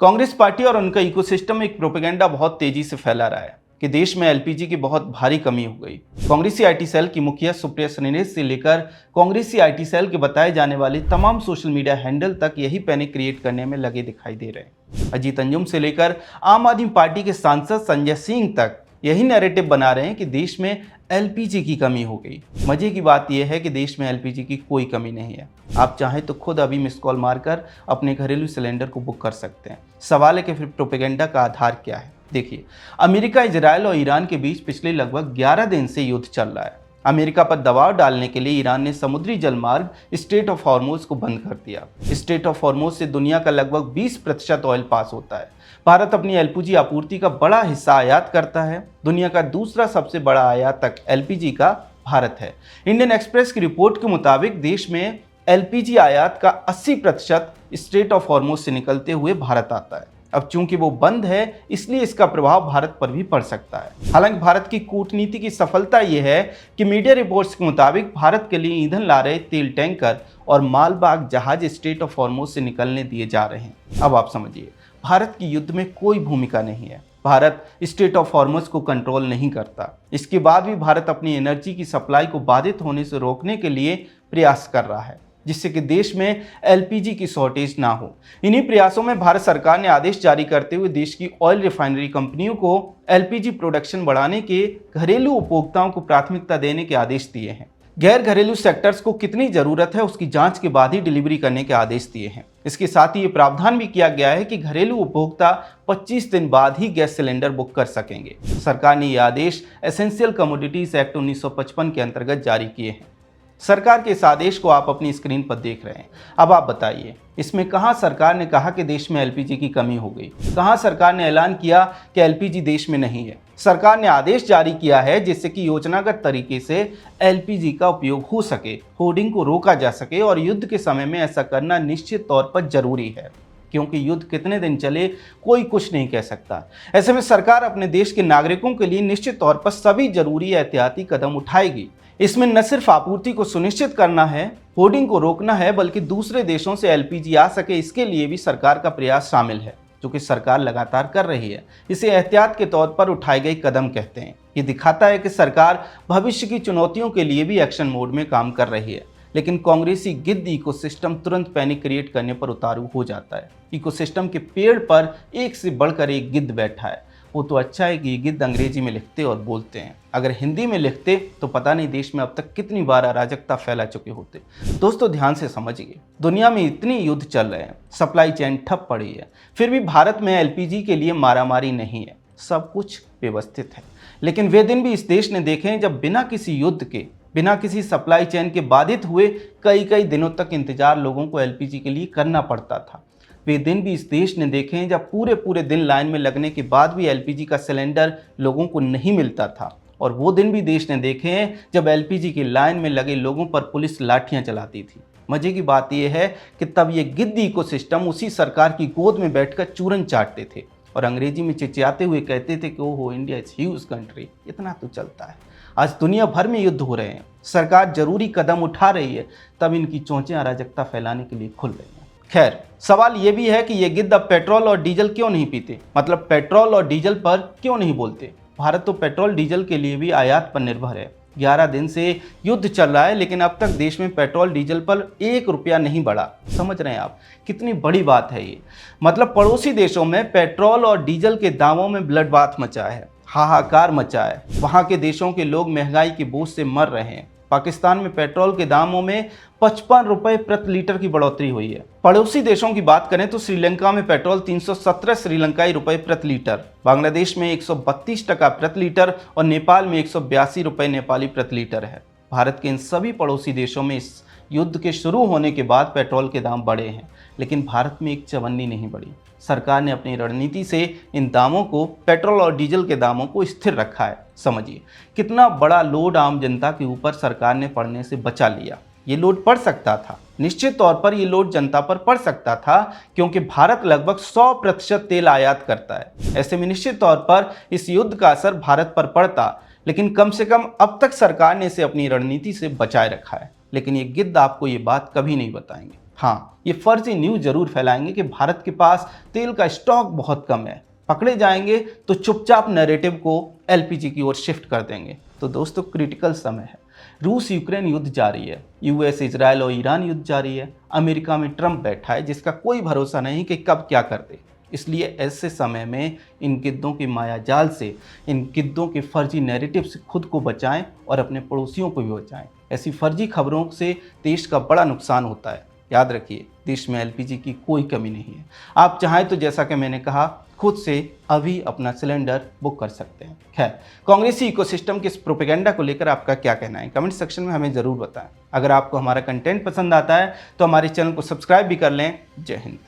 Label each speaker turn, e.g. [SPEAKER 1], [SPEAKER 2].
[SPEAKER 1] Congress party और उनका ecosystem एक प्रोपेगेंडा बहुत तेजी से फैला रहा है कि देश में एलपीजी की बहुत भारी कमी हो गई। कांग्रेसी आईटी सेल की मुखिया सुप्रिया श्रीनेश से लेकर कांग्रेसी आईटी सेल के बताए जाने वाले तमाम सोशल मीडिया हैंडल तक यही पैनिक क्रिएट करने में लगे दिखाई दे रहे हैं। अजीत अंजुम से लेकर आम आदमी पार्टी के सांसद संजय सिंह तक यही नैरेटिव बना रहे हैं कि देश में एलपीजी की कमी हो गई। मजे की बात यह है कि देश में एलपीजी की कोई कमी नहीं है। आप चाहें तो खुद अभी मिस कॉल मारकर अपने घरेलू सिलेंडर को बुक कर सकते हैं। सवाल है कि फिर प्रोपेगेंडा का आधार क्या है। देखिए, अमेरिका, इजराइल और ईरान के बीच पिछले लगभग 11 दिन से युद्ध चल रहा है। अमेरिका पर दबाव डालने के लिए ईरान ने समुद्री जलमार्ग स्ट्रेट ऑफ हॉर्मुज को बंद कर दिया। स्ट्रेट ऑफ हॉर्मुज से दुनिया का लगभग 20% ऑयल पास होता है। भारत अपनी एलपीजी आपूर्ति का बड़ा हिस्सा आयात करता है। दुनिया का दूसरा सबसे बड़ा आयातक एलपीजी का भारत है। इंडियन एक्सप्रेस की रिपोर्ट के मुताबिक देश में एलपीजी आयात का 80% स्ट्रेट ऑफ हॉर्मुज से निकलते हुए भारत आता है। अब चूंकि वो बंद है, इसलिए इसका प्रभाव भारत पर भी पड़ सकता है। हालांकि भारत की कूटनीति की सफलता ये है कि मीडिया रिपोर्ट्स के मुताबिक भारत के लिए ईंधन ला रहे तेल टैंकर और मालवाहक जहाज स्ट्रेट ऑफ हॉर्मुज से निकलने दिए जा रहे हैं। अब आप समझिए, भारत की युद्ध में कोई भूमिका नहीं है। भारत स्ट्रेट ऑफ हॉर्मुज को कंट्रोल नहीं करता। इसके बाद भी भारत अपनी एनर्जी की सप्लाई को बाधित होने से रोकने के लिए प्रयास कर रहा है, जिससे कि देश में एलपीजी की शॉर्टेज ना हो। इन्हीं प्रयासों में भारत सरकार ने आदेश जारी करते हुए देश की ऑयल रिफाइनरी कंपनियों को एलपीजी प्रोडक्शन बढ़ाने के घरेलू उपभोक्ताओं को प्राथमिकता देने के आदेश दिए हैं। गैर घरेलू सेक्टर्स को कितनी जरूरत है उसकी जांच के बाद ही डिलीवरी करने के आदेश दिए हैं। इसके साथ ही ये प्रावधान भी किया गया है कि घरेलू उपभोक्ता 25 दिन बाद ही गैस सिलेंडर बुक कर सकेंगे। सरकार ने ये आदेश एसेंशियल कमोडिटीज एक्ट 1955 के अंतर्गत जारी किए हैं। सरकार के इस आदेश को आप अपनी स्क्रीन पर देख रहे हैं। अब आप बताइए, इसमें कहां सरकार ने कहा कि देश में एलपीजी की कमी हो गई? कहां सरकार ने ऐलान किया कि एलपीजी देश में नहीं है? सरकार ने आदेश जारी किया है जिससे कि योजनागत तरीके से एलपीजी का उपयोग हो सके, होर्डिंग को रोका जा सके, और युद्ध के समय में ऐसा करना निश्चित तौर पर जरूरी है, क्योंकि युद्ध कितने दिन चले कोई कुछ नहीं कह सकता। ऐसे में सरकार अपने देश के नागरिकों के लिए निश्चित तौर पर सभी जरूरी एहतियाती कदम उठाएगी। इसमें न सिर्फ आपूर्ति को सुनिश्चित करना है, होर्डिंग को रोकना है, बल्कि दूसरे देशों से एलपीजी आ सके इसके लिए भी सरकार का प्रयास शामिल है, जो कि सरकार लगातार कर रही है। इसे एहतियात के तौर पर उठाए गए कदम कहते हैं। ये दिखाता है कि सरकार भविष्य की चुनौतियों के लिए भी एक्शन मोड में काम कर रही है। लेकिन कांग्रेसी गिद्ध इकोसिस्टम तुरंत पैनिक क्रिएट करने पर उतारू हो जाता है। इकोसिस्टम के पेड़ पर एक से बढ़कर एक गिद्ध बैठा है। वो तो अच्छा है कि ये गिद्ध अंग्रेजी में लिखते और बोलते हैं। अगर हिंदी में लिखते तो पता नहीं देश में अब तक कितनी बार अराजकता फैला चुके होते। दोस्तों, ध्यान से समझिए, दुनिया में इतनी युद्ध चल रहे हैं, सप्लाई चेन ठप पड़ी है, फिर भी भारत में एलपीजी के लिए मारामारी नहीं है। सब कुछ व्यवस्थित है। लेकिन वे दिन भी इस देश ने देखे हैं जब बिना किसी युद्ध के, बिना किसी सप्लाई चेन के बाधित हुए कई दिनों तक इंतजार लोगों को एलपीजी के लिए करना पड़ता था। वे दिन भी इस देश ने देखे हैं जब पूरे दिन लाइन में लगने के बाद भी एलपीजी का सिलेंडर लोगों को नहीं मिलता था। और वो दिन भी देश ने देखे हैं जब एलपीजी की लाइन में लगे लोगों पर पुलिस लाठियां चलाती थी। मजे की बात यह है कि तब ये गिद्ध इकोसिस्टम उसी सरकार की गोद में बैठकर चूरन चाटते थे और अंग्रेजी में चिचियाते हुए कहते थे कि ओहो, इंडिया इज ह्यूज कंट्री, इतना तो चलता है। आज दुनिया भर में युद्ध हो रहे हैं, सरकार जरूरी कदम उठा रही है, तब इनकी चोंचें अराजकता फैलाने के लिए खुल रही हैं। खैर, सवाल ये भी है कि ये गिद्ध अब पेट्रोल और डीजल क्यों नहीं पीते, मतलब पेट्रोल और डीजल पर क्यों नहीं बोलते। भारत तो पेट्रोल डीजल के लिए भी आयात पर निर्भर है। 11 दिन से युद्ध चल रहा है, लेकिन अब तक देश में पेट्रोल डीजल पर 1 रुपया नहीं बढ़ा। समझ रहे हैं आप कितनी बड़ी बात है ये? मतलब पड़ोसी देशों में पेट्रोल और डीजल के दामों में ब्लडबाथ मचा है, हाहाकार मचा है। वहाँ के देशों के लोग महंगाई के बोझ से मर रहे हैं। पाकिस्तान में पेट्रोल के दामों में 55 रुपए प्रति लीटर की बढ़ोतरी हुई है। पड़ोसी देशों की बात करें तो श्रीलंका में पेट्रोल 317 श्रीलंकाई रुपए प्रति लीटर, बांग्लादेश में 132 टका प्रति लीटर और नेपाल में 182 रुपए नेपाली प्रति लीटर है। भारत के इन सभी पड़ोसी देशों में इस युद्ध के शुरू होने के बाद पेट्रोल के दाम बढ़े हैं, लेकिन भारत में एक चवन्नी नहीं बढ़ी। सरकार ने अपनी रणनीति से इन दामों को, पेट्रोल और डीजल के दामों को स्थिर रखा है। समझिए कितना बड़ा लोड आम जनता के ऊपर सरकार ने पड़ने से बचा लिया। ये लोड पड़ सकता था, निश्चित तौर पर ये लोड जनता पर पड़ सकता था, क्योंकि भारत लगभग 100% तेल आयात करता है। ऐसे में निश्चित तौर पर इस युद्ध का असर भारत पर पड़ता, लेकिन कम से कम अब तक सरकार ने इसे अपनी रणनीति से बचाए रखा है। लेकिन ये गिद्ध आपको ये बात कभी नहीं बताएंगे। हाँ, ये फर्जी न्यूज़ जरूर फैलाएंगे कि भारत के पास तेल का स्टॉक बहुत कम है। पकड़े जाएंगे तो चुपचाप नैरेटिव को एलपीजी की ओर शिफ्ट कर देंगे। तो दोस्तों, क्रिटिकल समय है। रूस यूक्रेन युद्ध जारी है, यूएस इजरायल और ईरान युद्ध जारी है, अमेरिका में ट्रंप बैठा है जिसका कोई भरोसा नहीं कि कब क्या कर दे। इसलिए ऐसे समय में इन गिद्धों की मायाजाल से, इन गिद्धों के फर्जी नैरेटिव से खुद को बचाएं और अपने पड़ोसियों को भी बचाएं। ऐसी फर्जी खबरों से देश का बड़ा नुकसान होता है। याद रखिए, देश में एलपीजी की कोई कमी नहीं है। आप चाहें तो जैसा कि मैंने कहा, खुद से अभी अपना सिलेंडर बुक कर सकते हैं। खैर, कांग्रेसी इकोसिस्टम के इस प्रोपेगेंडा को लेकर आपका क्या कहना है, कमेंट सेक्शन में हमें ज़रूर बताएं। अगर आपको हमारा कंटेंट पसंद आता है तो हमारे चैनल को सब्सक्राइब भी कर लें। जय हिंद।